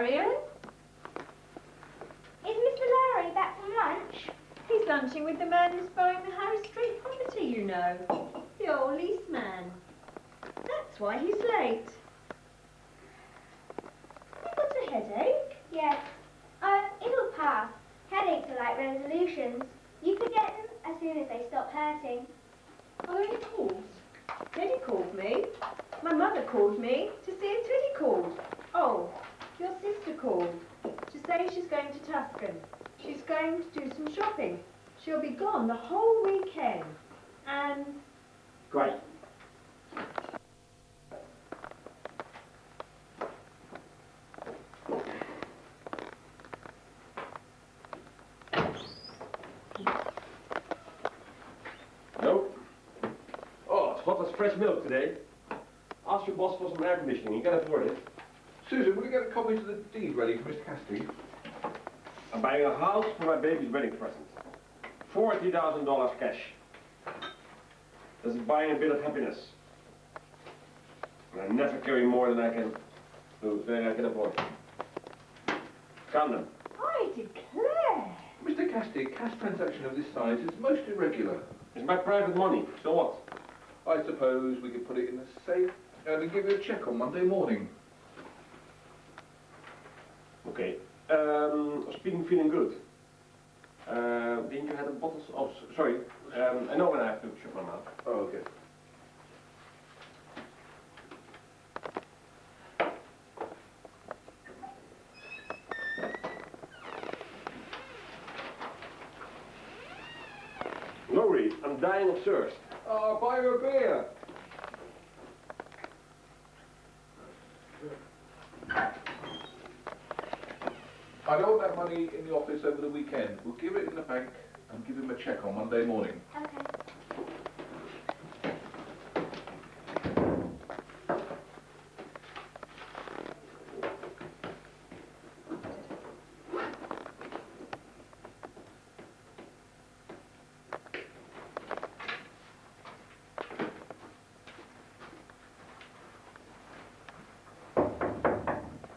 Marion. Is Mr. Lowry back from lunch? He's lunching with the man who's buying the Harry Street property, you know. The old lease man. That's why he's late. You've got a headache? Yes. It'll pass. Headaches are like resolutions. You forget them as soon as they stop hurting. Are there any calls? Teddy called me. My mother called me to see if Teddy called. Oh, your sister called to say she's going to Tuscan. She's going to do some shopping. She'll be gone the whole weekend. And... Great. No? Oh, it's hot as fresh milk today. Ask your boss for some air conditioning. You can afford it. Susan, will you get a copy of the deed ready for Mr. Cassidy? I'm buying a house for my baby's wedding present. $40,000 cash. That's buying a bit of happiness. And I never carry more than I can afford. Count them. I declare. Mr. Cassidy, a cash transaction of this size is most irregular. It's my private money. So what? I suppose we could put it in the safe and give you a check on Monday morning. Okay. Speaking feeling good. Didn't you have a bottle? Oh, sorry. I know when I have to shut my mouth. Oh, okay. Laurie, I'm dying of thirst. Oh, buy you a beer. I don't want that money in the office over the weekend. We'll give it in the bank and give him a check on Monday morning. Okay.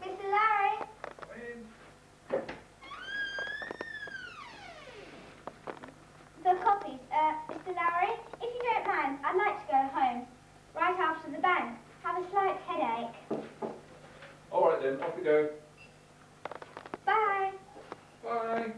Mr. Lowry? The copies. Mr. Lowry, if you don't mind, I'd like to go home. Right after the bank. Have a slight headache. All right then, off we go. Bye. Bye.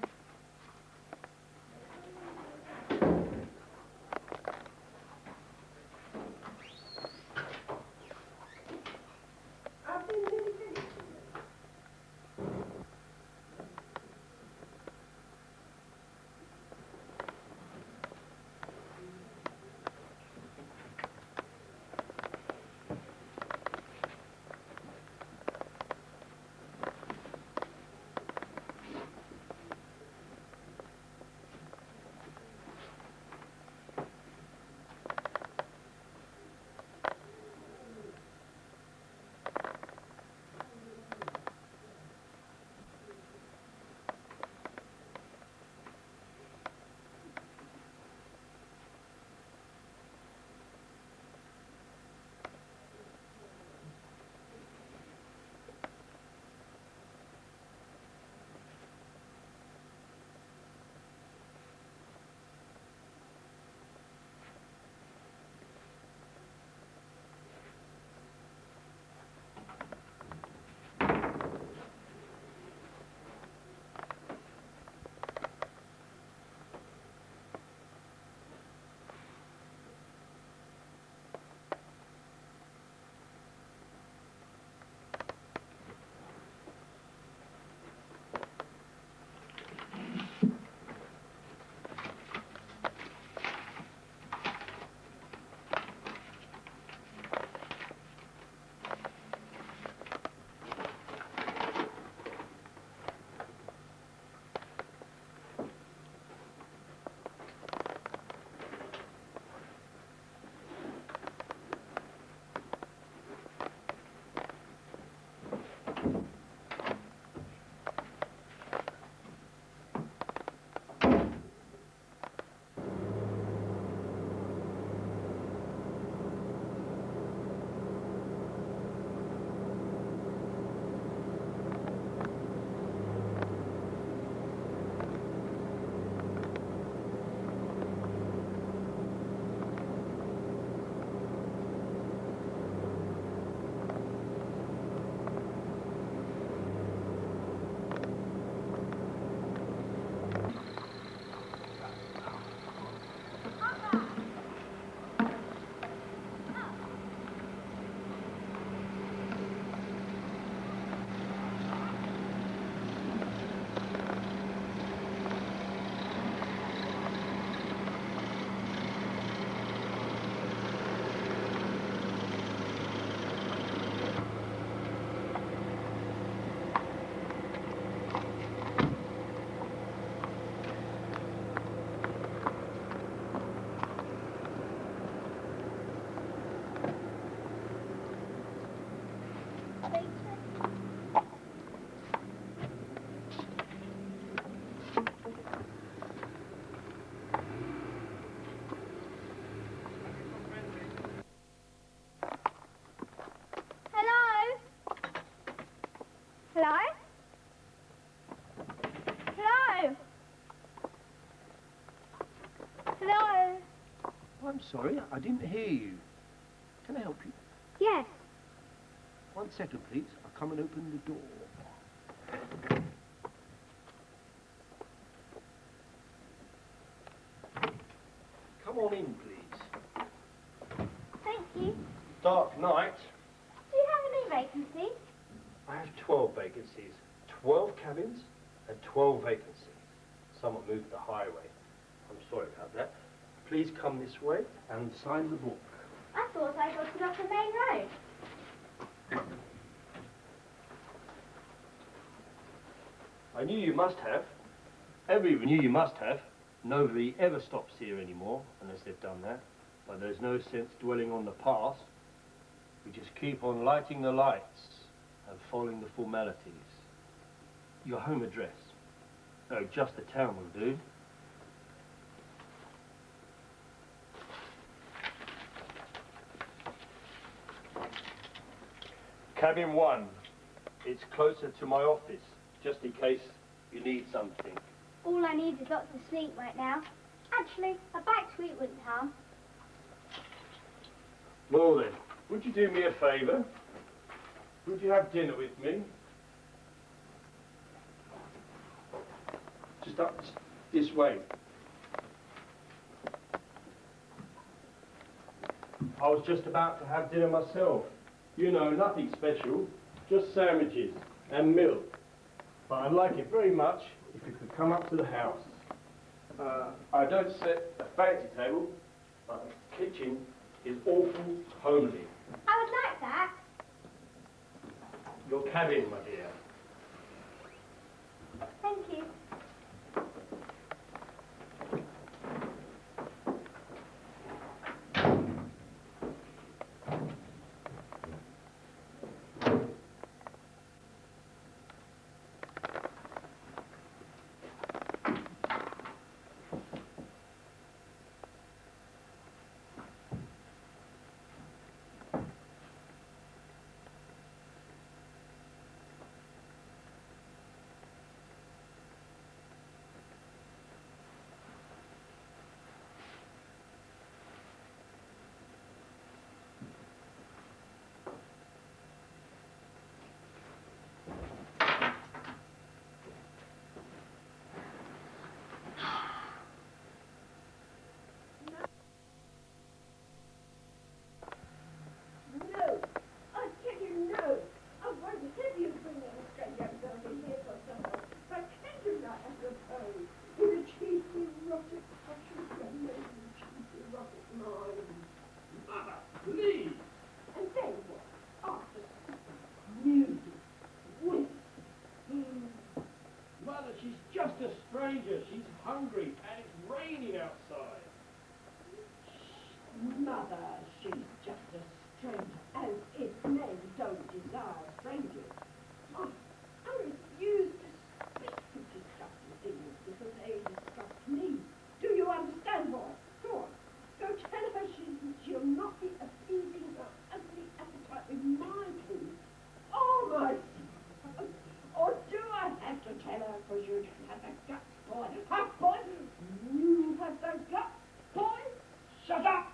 sorry, I didn't hear you. Can I help you? Yes. 1 second, please. I'll come and open the door. Come on in, please. Thank you. Dark night. Do you have any vacancies? I have 12 vacancies. 12 cabins and 12 vacancies. Someone moved the highway. I'm sorry about that. Please come this way and sign the book. I thought I got it off the main road. I knew you must have. Everyone knew you must have. Nobody ever stops here anymore, unless they've done that. But there's no sense dwelling on the past. We just keep on lighting the lights and following the formalities. Your home address. No, just the town will do. Cabin 1. It's closer to my office, just in case you need something. All I need is lots of sleep right now. Actually, a bite to eat wouldn't harm. Well then, would you do me a favour? Would you have dinner with me? Just up this way. I was just about to have dinner myself. You know, nothing special, just sandwiches and milk. But I'd like it very much if you could come up to the house. I don't set a fancy table, but the kitchen is awful homely. I would like that. Your cabin, my dear. Thank you. She's just a stranger. She's hungry and it's raining outside. Mother, she's just a stranger, as if men don't desire strangers. Oh, I refuse to speak of disgusting things because they disgust me. Do you understand, boy? Go on. Go tell her she'll not be appeasing her ugly appetite with my food. Oh, my son. Or do I have to tell her because you don't have the guts, boy? Huh, boy? You have the guts, boy? Shut up!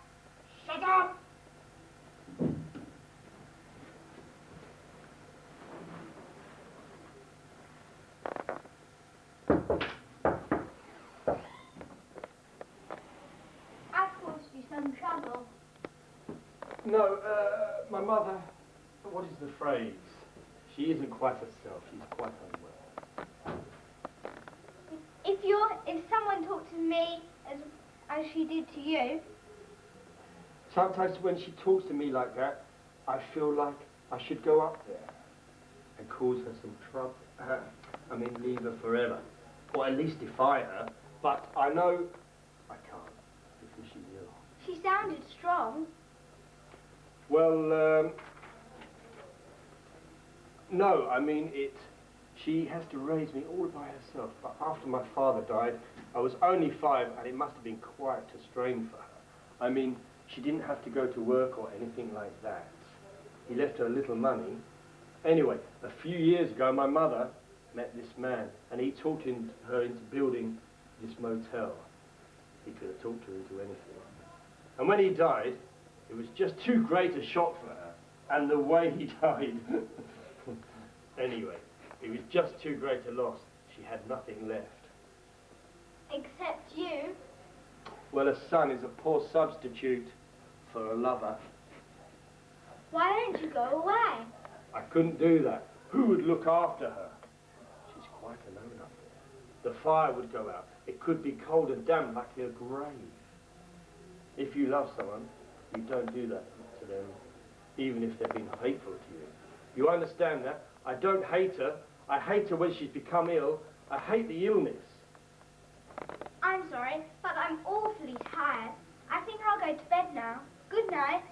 Shut up! I've caused you some trouble. No, my mother, what is the phrase? She isn't quite herself. She's quite unwell. If someone talked to me as she did to you, Sometimes when she talks to me like that, I feel like I should go up there and cause her some trouble. Leave her forever. Or at least defy her. But I know I can't because she's ill. she sounded strong. Well, no, she has to raise me all by herself. But after my father died, I was only 5 and it must have been quite a strain for her. She didn't have to go to work or anything like that. He left her a little money. Anyway, a few years ago, my mother met this man, and he talked her into building this motel. He could have talked her into anything. And when he died, it was just too great a shock for her. And the way he died. Anyway, it was just too great a loss. She had nothing left. Except you. Well, a son is a poor substitute for a lover. Why don't you go away? I couldn't do that. Who would look after her? She's quite alone up there. The fire would go out. It could be cold and damp like her grave. If you love someone, you don't do that to them, even if they've been hateful to you. You understand that? I don't hate her. I hate her when she's become ill. I hate the illness. I'm sorry, but I'm awfully tired. I think I'll go to bed now. Good night.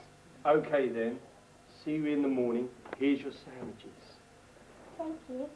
Okay then. See you in the morning. Here's your sandwiches. Thank you.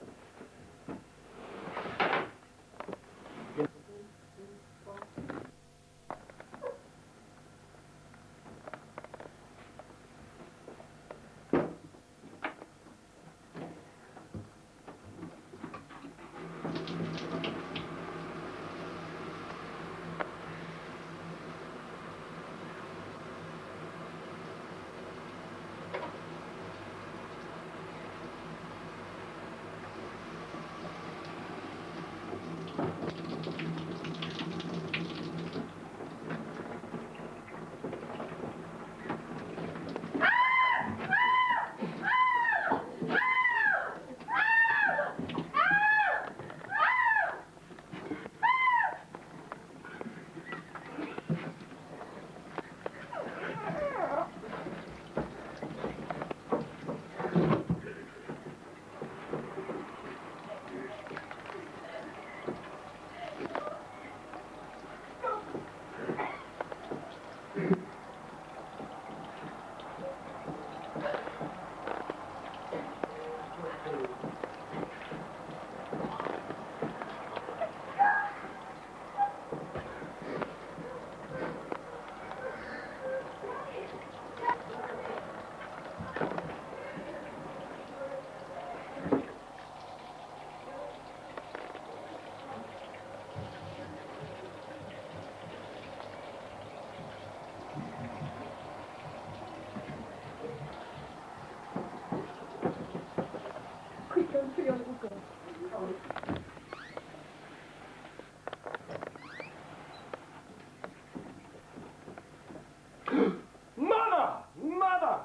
Mother! Mother!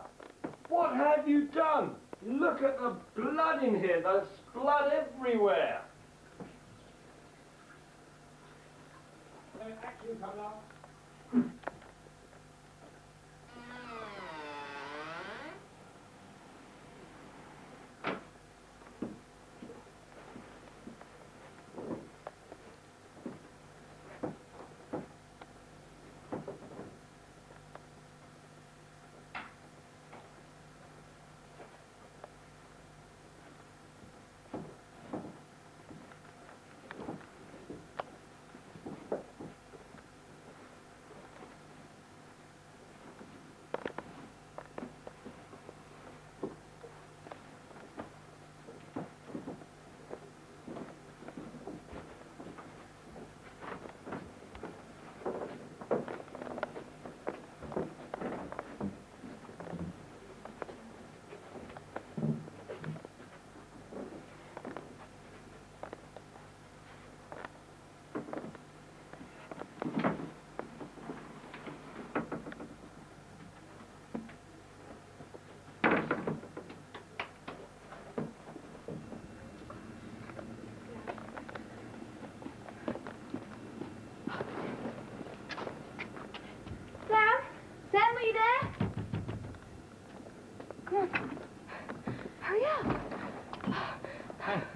What have you done? Look at the blood in here. There's blood everywhere. Action, come on.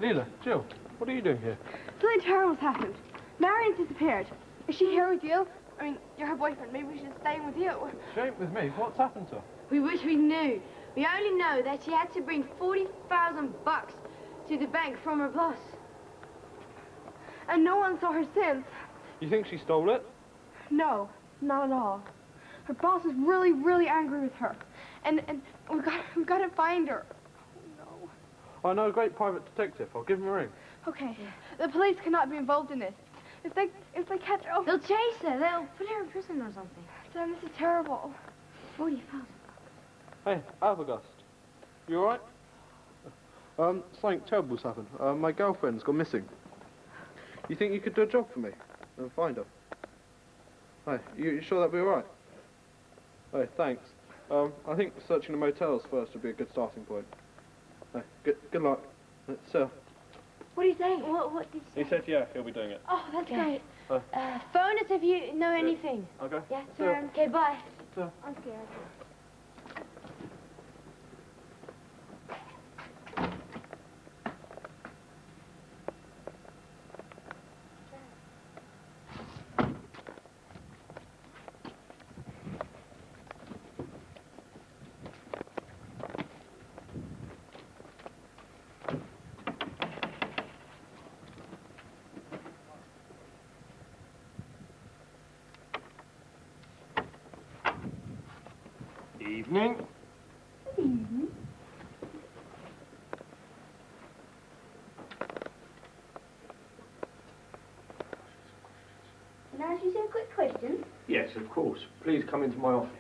Leela, Jill, what are you doing here? Something terrible's happened. Marion's disappeared. Is she here with you? I mean, you're her boyfriend. Maybe we should stay with you. She ain't with me. What's happened to her? We wish we knew. We only know that she had to bring 40,000 bucks to the bank from her boss. And no one saw her since. You think she stole it? No, not at all. Her boss is really, really angry with her. And we've got to find her. I know a great private detective. I'll give him a ring. Okay. The police cannot be involved in this. If they catch her... They'll chase her. They'll put her in prison or something. Sam, this is terrible. 40,000. Hey, Arbogast. You alright? Something terrible's happened. My girlfriend's gone missing. You think you could do a job for me? And find her? Hey, you sure that'd be alright? Hey, thanks. I think searching the motels first would be a good starting point. Hey, good luck. Sir. What are you saying? What did you say? He said, yeah, he'll be doing it. Oh, that's great. Phone us if you know anything. Okay. Yeah, Sure. okay, bye. Sure. I'm scared. Evening. Can I ask you some quick questions? Yes, of course. Please come into my office.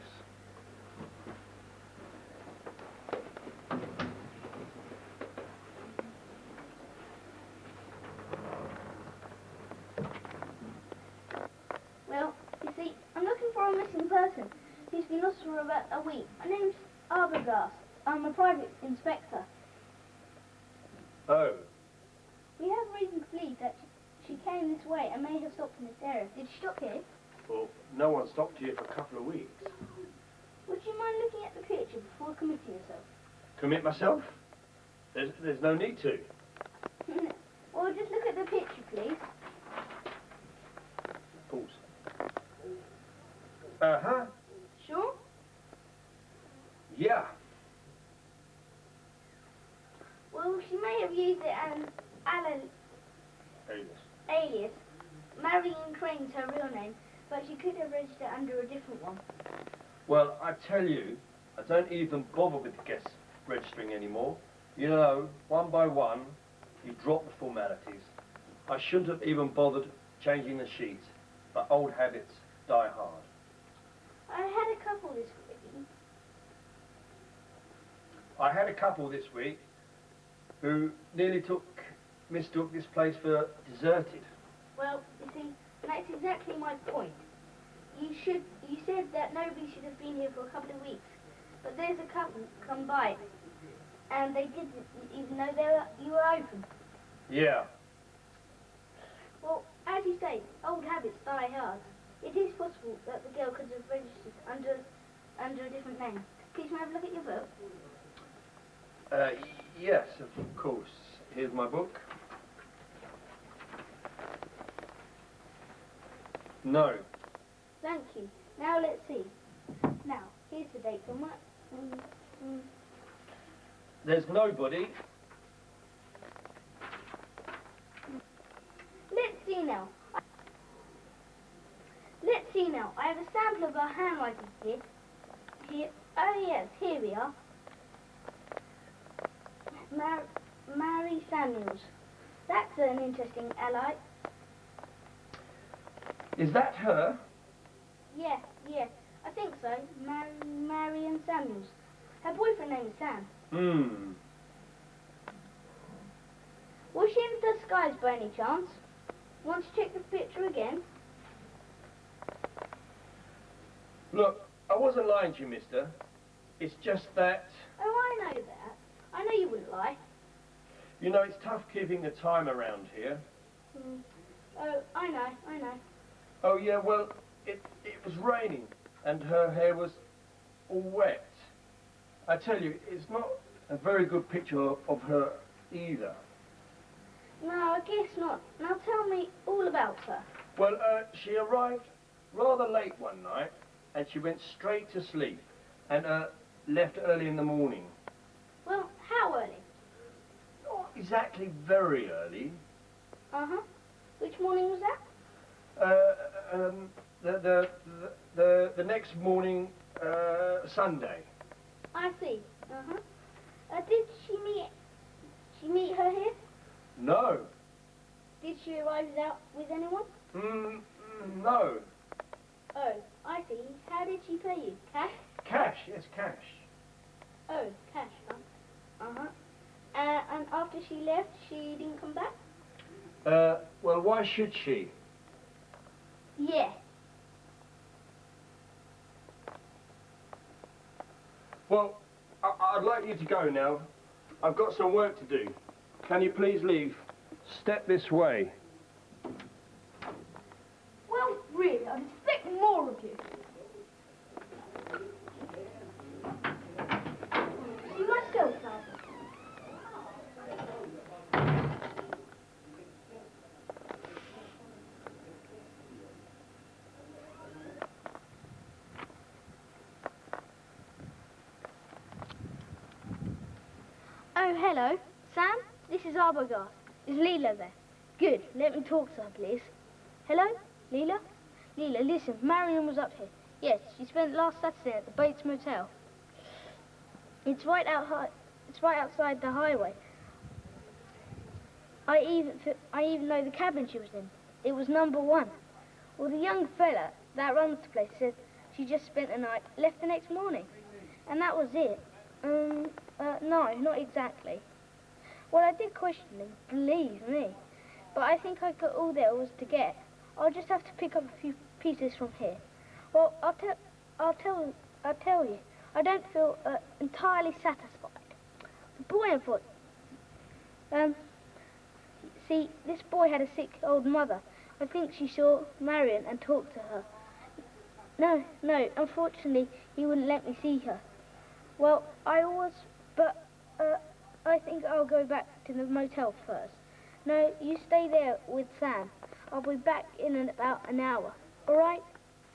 Well, you see, I'm looking for a missing person. He's been lost for about a week. My name's Arbogast. I'm a private inspector. Oh. We have reason to believe that she came this way and may have stopped in this area. Did she stop here? Well, no one stopped here for a couple of weeks. Would you mind looking at the picture before committing yourself? Commit myself? There's no need to. Well, just look at the picture, please. Pause. Uh-huh. Sure? Yeah. Well, she may have used it as an alias. Marion Crane's her real name, but she could have registered under a different one. Well, I tell you, I don't even bother with the guest registering anymore. You know, one by one, you drop the formalities. I shouldn't have even bothered changing the sheet, but old habits die hard. I had a couple this week. I had a couple this week who nearly mistook this place for deserted. Well, you see, that's exactly my point. You said that nobody should have been here for a couple of weeks, but there's a couple come by, and they didn't even know you were open. Yeah. Well, as you say, old habits die hard. It is possible that the girl could have registered under a different name. Please, may I have a look at your book? Yes, of course. Here's my book. No. Thank you. Now let's see. Now, here's the date on that. There's nobody. Let's see now. Let's see now. I have a sample of her handwriting here. Oh yes, here we are. Mary Samuels. That's an interesting ally. Is that her? Yeah, I think so. Marion Samuels. Her boyfriend name is Sam. Hmm. Was she in disguise by any chance? Want to check the picture again? Look, I wasn't lying to you, mister. It's just that, Oh, I know that. I know you wouldn't lie. you know, it's tough keeping the time around here. Oh, I know. Oh, yeah, well, it was raining, and her hair was all wet. I tell you, it's not a very good picture of her either. No, I guess not. Now tell me all about her. Well, she arrived rather late one night, and she went straight to sleep, and left early in the morning. Well, how early? Not exactly very early. Uh-huh. Which morning was that? The next morning, Sunday. I see. Uh-huh. Did she meet her here? No. Did she arrive out with anyone? No. Oh, I see. How did she pay you? Cash? Cash, yes, cash. Oh, cash, huh? Uh-huh. And after she left, she didn't come back? Well, why should she? Yeah. Well, I'd like you to go now. I've got some work to do. Can you please leave? Step this way. Well, really, I'd expect more of you. You must go, Father. Oh, hello. Sam, this is Arbogast. Is Leela there? Good. Let me talk to her, please. Hello? Leela? Leela, listen. Marion was up here. Yes, she spent last Saturday at the Bates Motel. It's right outside the highway. I even know the cabin she was in. It was number 1. Well, the young fella that runs the place said she just spent the night, left the next morning. And that was it. No, not exactly. Well, I did question him, believe me. But I think I got all there was to get. I'll just have to pick up a few pieces from here. Well, I'll tell you. I don't feel entirely satisfied. The boy I thought, see, this boy had a sick old mother. I think she saw Marion and talked to her. No, unfortunately, he wouldn't let me see her. Well, I think I'll go back to the motel first. No, you stay there with Sam. I'll be back in about an hour. All right?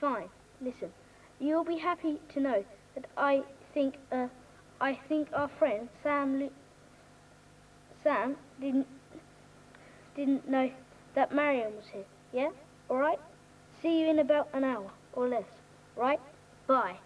Fine. Listen, you'll be happy to know that I think our friend Sam didn't know that Marion was here. Yeah? All right? See you in about an hour or less. Right? Bye.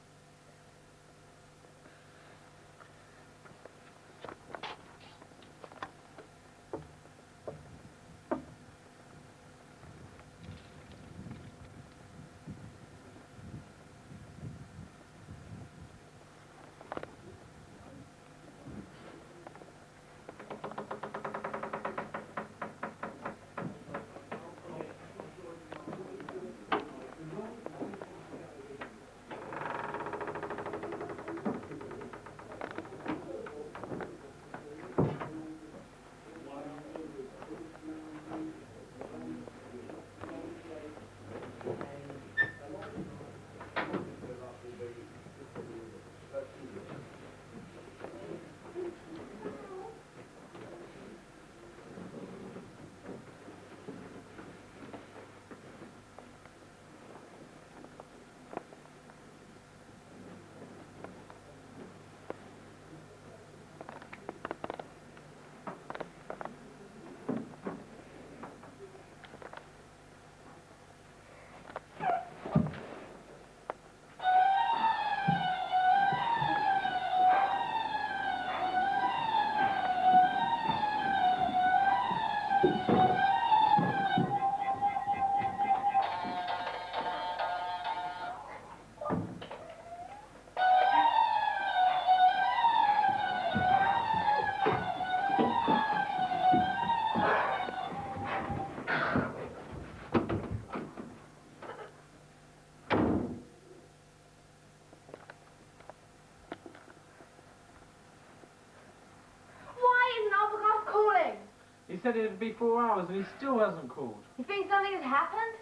He said it'd be 4 hours and he still hasn't called. You think something has happened?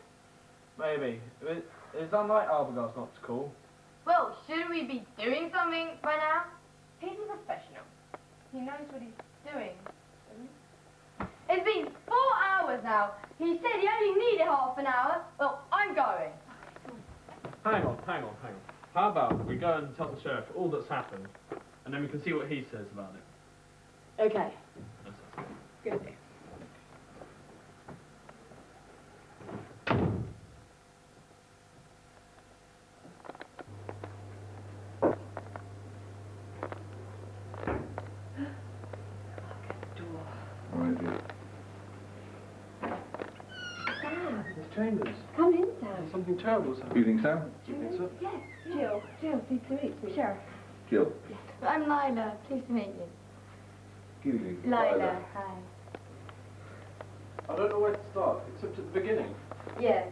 Maybe. It's unlike Arbogast not to call. Well, shouldn't we be doing something by now? He's a professional. He knows what he's doing. It's been 4 hours now. He said he only needed half an hour. Well, I'm going. Hang on. How about we go and tell the sheriff all that's happened, and then we can see what he says about it. Okay. That's it. Good idea. Chambers. Come in, Sam. Something terrible's happened. Evening, Sam. Evening, sir. Yes, Jill, pleased to meet you. Sure. Jill. I'm Lila. Pleased to meet you. Evening. Lila. Hi. I don't know where to start, except at the beginning. Yes.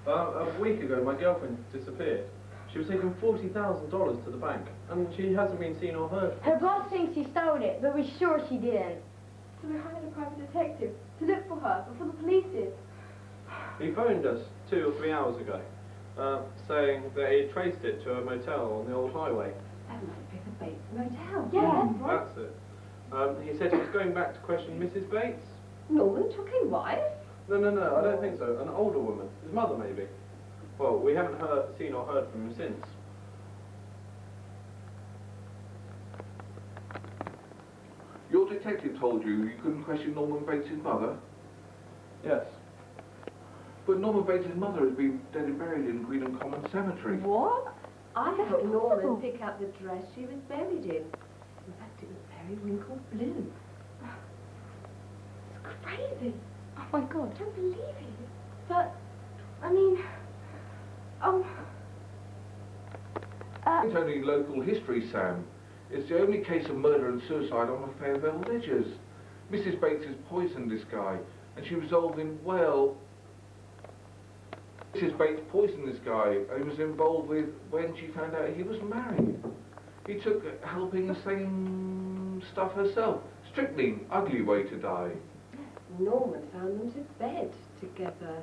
A week ago, my girlfriend disappeared. She was taking $40,000 to the bank, and she hasn't been seen or heard from. Her boss thinks she stole it, but we're sure she didn't. So we hired a private detective to look for her before the police did. He phoned us 2 or 3 hours ago, saying that he traced it to a motel on the old highway. That might be the Bates Motel. Yeah. That's right. That's it. He said he was going back to question Mrs. Bates. Norman took his wife? No, I don't think so. An older woman. His mother, maybe. Well, we haven't seen or heard from him since. Your detective told you couldn't question Norman Bates' mother? Yes. But Norman Bates' mother has been dead and buried in Quinlan Common Cemetery. What? I helped Norman pick up the dress she was buried in. In fact, it was very wrinkled blue. It's crazy. Oh my God. I don't believe it. But, I mean, It's only local history, Sam. It's the only case of murder and suicide on the Fairvale ledgers. Mrs. Bates has poisoned this guy, and she resolved in, well... Mrs. Bates poisoned this guy, and he was involved with when she found out he was married. He took helping the same stuff herself. Strictly ugly way to die. Norman found them to bed together.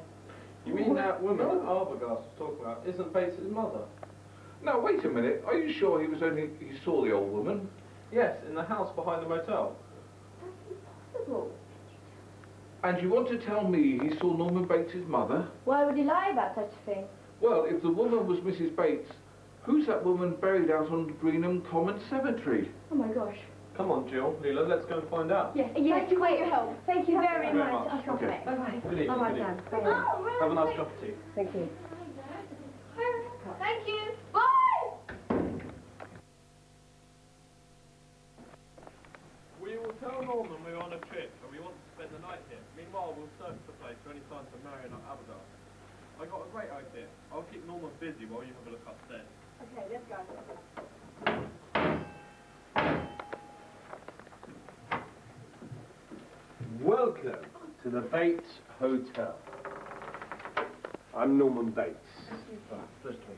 You mean that woman that Arbogast was talking about isn't Bates' mother? Now, wait a minute. Are you sure he saw the old woman? Yes, in the house behind the motel. That's impossible. And you want to tell me he saw Norman Bates' mother? why would he lie about such a thing? Well, if the woman was Mrs. Bates, who's that woman buried out on Greenham Common Cemetery? Oh my gosh. Come on, Jill, Leela, let's go and find out. Yes, Thank you for your help. Thank you very Very much. much. I shall Okay. come. Bye-bye. Good evening, Bye-bye, good Dan. evening. Bye-bye. Have a nice cup of tea. Thank you. Thank you. Bye! We will tell Norman we're on a trip and we want to spend the night here. Meanwhile, we'll search the place for any signs of Marion or Abigail. I got a great idea. I'll keep Norman busy while you have a look upstairs. Okay, let's go. Welcome to the Bates Hotel. I'm Norman Bates.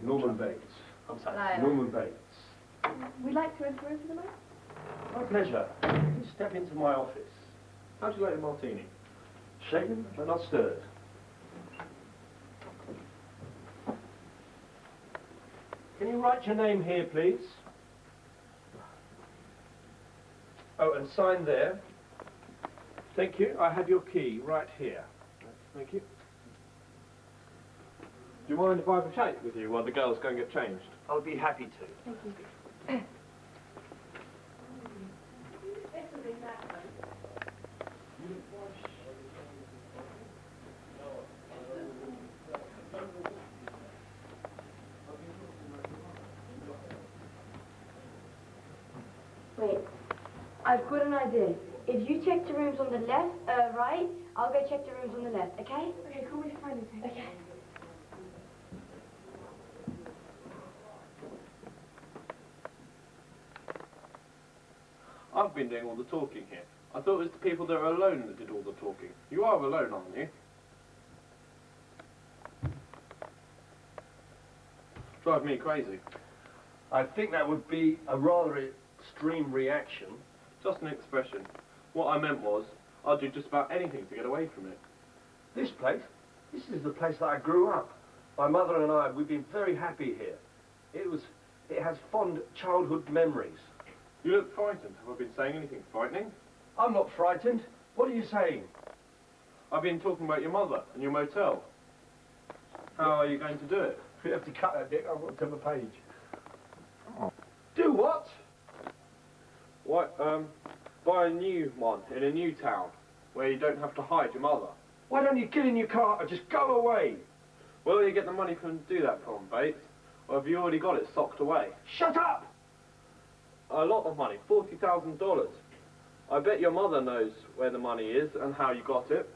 Norman Bates. I'm sorry, Lila. Norman Bates. We'd like to enter into the night. My pleasure. Please step into my office. How'd you like your martini? Shaken but not stirred. Can you write your name here, please? Oh, and sign there. Thank you. I have your key right here. Thank you. Do you mind if I have a chat with you while the girls go and get changed? I'll be happy to. Thank you. Wait, I've got an idea. If you check the rooms on the left, right, I'll go check the rooms on the left, okay? Okay, call me if you find anything. Okay. I've been doing all the talking here. I thought it was the people that are alone that did all the talking. You are alone, aren't you? Drive me crazy. I think that would be a rather extreme reaction. Just an expression. What I meant was, I'd do just about anything to get away from it. This place? This is the place that I grew up. My mother and I, we've been very happy here. It has fond childhood memories. You look frightened. Have I been saying anything frightening? I'm not frightened. What are you saying? I've been talking about your mother and your motel. How are you going to do it? You have to cut that, Dick. I've got to turn the page. Do what? What, buy a new one in a new town where you don't have to hide your mother. Why don't you get in your car and just go away? Where will you get the money to do that from, Bates? Or have you already got it socked away? Shut up! A lot of money, $40,000. I bet your mother knows where the money is and how you got it.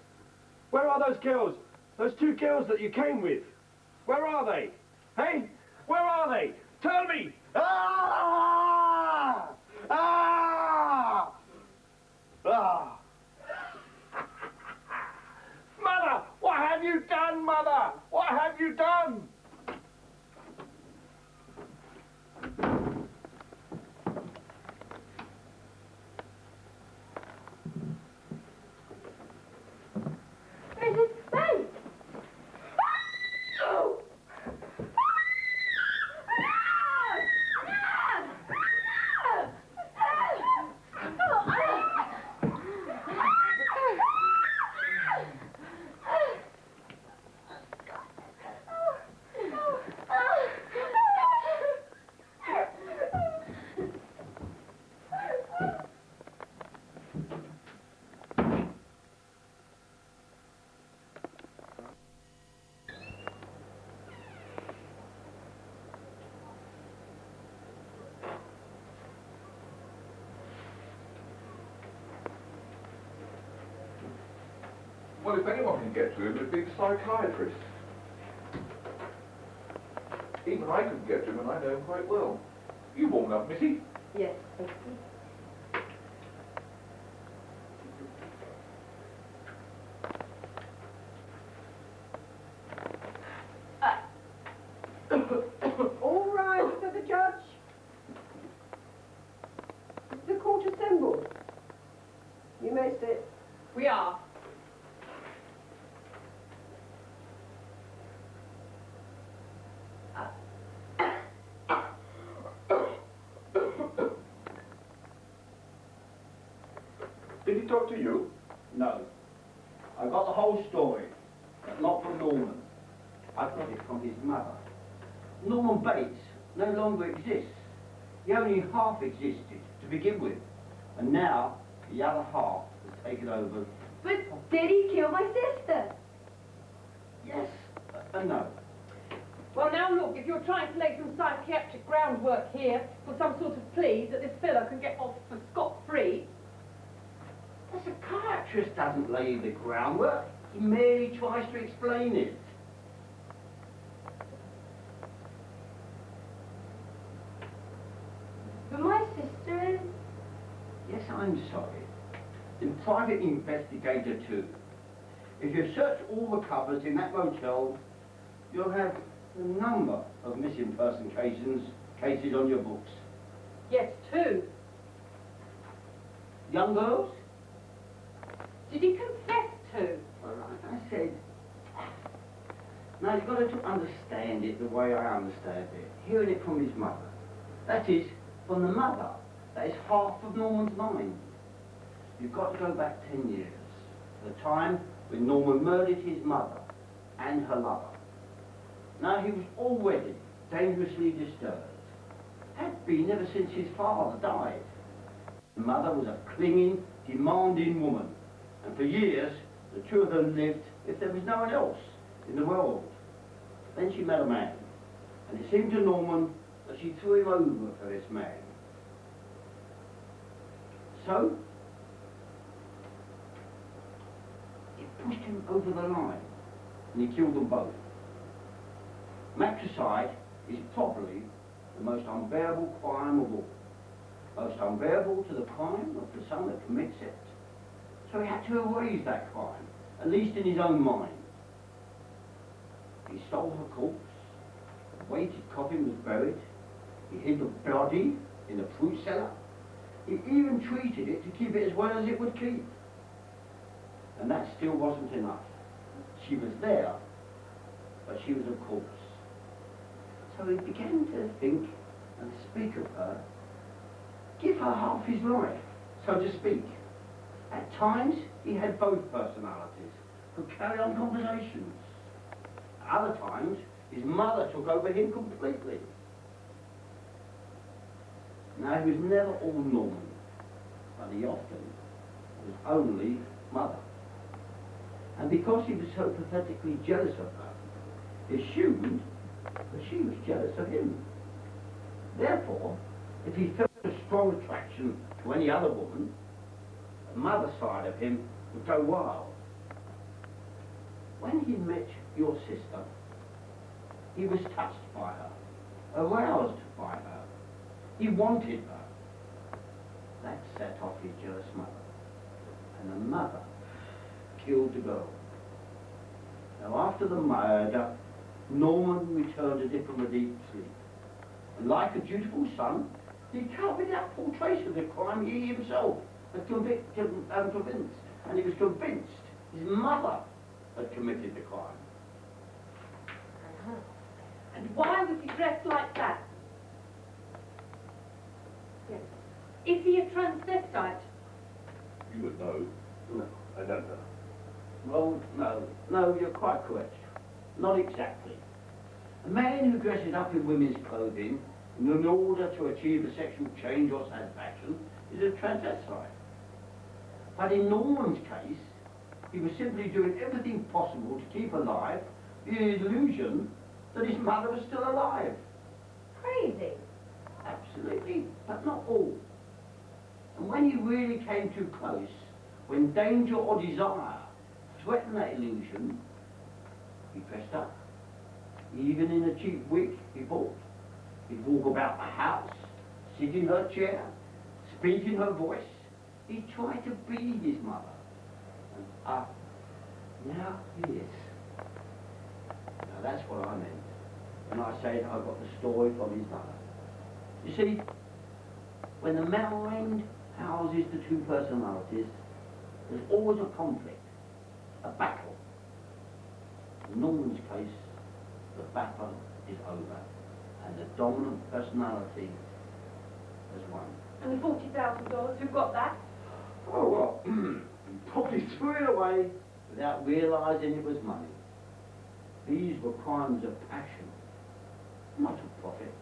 Where are those girls? Those two girls that you came with. Where are they? Hey? Where are they? Tell me! Ah! Ah! Ah! Mother! What have you done, Mother? What have you done? Mrs. Bates! Oh! Well, if anyone can get to him, it'd be the psychiatrist. Even I couldn't get to him, and I know him quite well. You warmed up, Missy? Yes, thank you. All right, said the judge. Is the court assembled? You may sit. We are. Did he talk to you? No. I got the whole story, but not from Norman. I got it from his mother. Norman Bates no longer exists. He only half existed to begin with, and now the other half has taken over. But did he kill my sister? Yes and no. Well, now look, if you're trying to lay some psychiatric groundwork here for some sort of plea that this fella can get off for scot-free. The psychiatrist doesn't lay the groundwork. He merely tries to explain it. But my sister is... Yes, I'm sorry. And private investigator too. If you search all the cupboards in that motel, you'll have a number of missing person cases on your books. Yes, 2. Young girls? Did he confess to? Well, like I said, now you've got to understand it the way I understand it. Hearing it from his mother. That is, from the mother. That is half of Norman's mind. You've got to go back 10 years. To the time when Norman murdered his mother and her lover. Now he was already dangerously disturbed. Had been ever since his father died. The mother was a clinging, demanding woman. And for years, the two of them lived if there was no one else in the world. Then she met a man. And it seemed to Norman that she threw him over for this man. So, he pushed him over the line. And he killed them both. Matricide is probably the most unbearable crime of all. Most unbearable to the crime of the son that commits it. So he had to erase that crime, at least in his own mind. He stole her corpse, the weighted coffin was buried, he hid the body in the fruit cellar, he even treated it to keep it as well as it would keep. And that still wasn't enough. She was there, but she was a corpse. So he began to think and speak of her, give her half his life, so to speak. At times, he had both personalities, could carry on conversations. At other times, his mother took over him completely. Now, he was never all Norman, but he often was only mother. And because he was so pathetically jealous of her, he assumed that she was jealous of him. Therefore, if he felt a strong attraction to any other woman, the mother side of him would go wild. when he met your sister, he was touched by her, aroused by her. He wanted her. That set off his jealous mother. And the mother killed the girl. Now after the murder, Norman returned as if from a deep sleep. And like a dutiful son, he carried out full trace of the crime he himself had convinced. And he was convinced his mother had committed the crime. And why was he dressed like that? Yes. Is he a transvestite? You would know. No. I don't know. Well, no, you're quite correct. Not exactly. A man who dresses up in women's clothing in order to achieve a sexual change or satisfaction is a transvestite. But in Norman's case, he was simply doing everything possible to keep alive the illusion that his mother was still alive. Crazy. Absolutely, but not all. And when he really came too close, when danger or desire threatened that illusion, he dressed up. Even in a cheap wig he bought. He'd walk about the house, sit in her chair, speak in her voice. He tried to be his mother. And now he is. Now that's what I meant when I said I got the story from his mother. You see, when the mind houses the two personalities, there's always a conflict, a battle. In Norman's case, the battle is over, and the dominant personality has won. And the $40,000, who got that? Oh, well, he probably threw it away without realising it was money. These were crimes of passion, not of profit.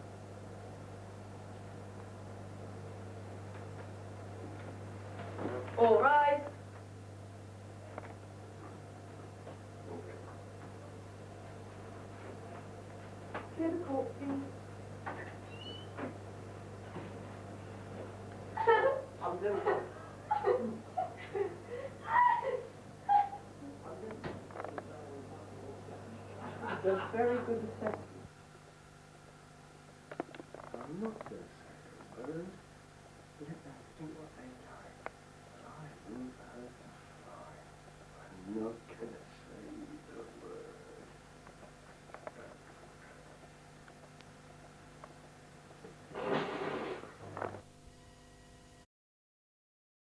All rise. Clear the court, please. That's very good assessment. I'm not going to say a word. Let them think what they like. I move her to fly. I'm not going to